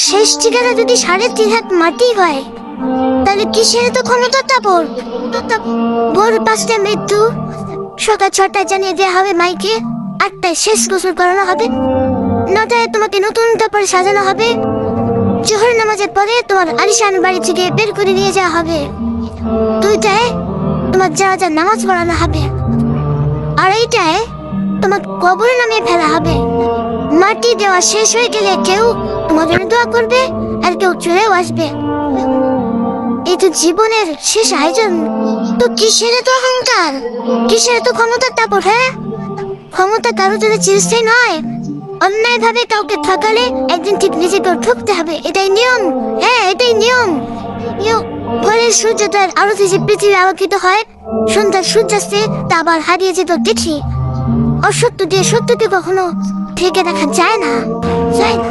শেষ ঠিকানা যদি 3.5 হাত মাটি হয়, তাহলে কিসের তো ক্ষমতা তাপর? ভোর 5টায় মৃত্যু, সকাল 6টায় জানিয়ে দেওয়া হবে মাইকে, 8টায় শেষ গোসল করানো হবে, 9টায় তোমাকে নতুন কাপড়ে সাজানো হবে, জোহর নামাজের পরে তোমার আলিশান বাড়ি থেকে বের করে নিয়ে যাওয়া হবে, 2টায় তোমার জানাজার নামাজ পড়ানো হবে, 2:30টায় তোমাকে কবরে নামিয়ে ফেলা হবে। মাটি দেওয়া শেষ হয়ে গেলে কেউ তোমার জন্য দোয়া করবে, আর কেউ চলেও আসবে। এই তো জীবনের শেষ আয়োজন। তো কিসের তো অহংকার, কিসের তো ক্ষমতার তাপর? হ্যাঁ, ক্ষমতা কারো জন্য চিরস্থায়ী নয়। অন্যায় ভাবে কাউকে ঠকালে একদিন ঠিক নিজেকেও ঠকতে হবে, এটাই নিয়ম। হ্যাঁ, এটাই নিয়ম। ভোরের সূর্যোদয়ের আলোতে যে পৃথিবী আলোকিত হয়, সন্ধ্যার সূর্যাস্তে তা আবার হারিয়ে যেত দেখি। অসত্য দিয়ে সত্যকে কখনো ঠেকে রাখা যায় না, যায় না।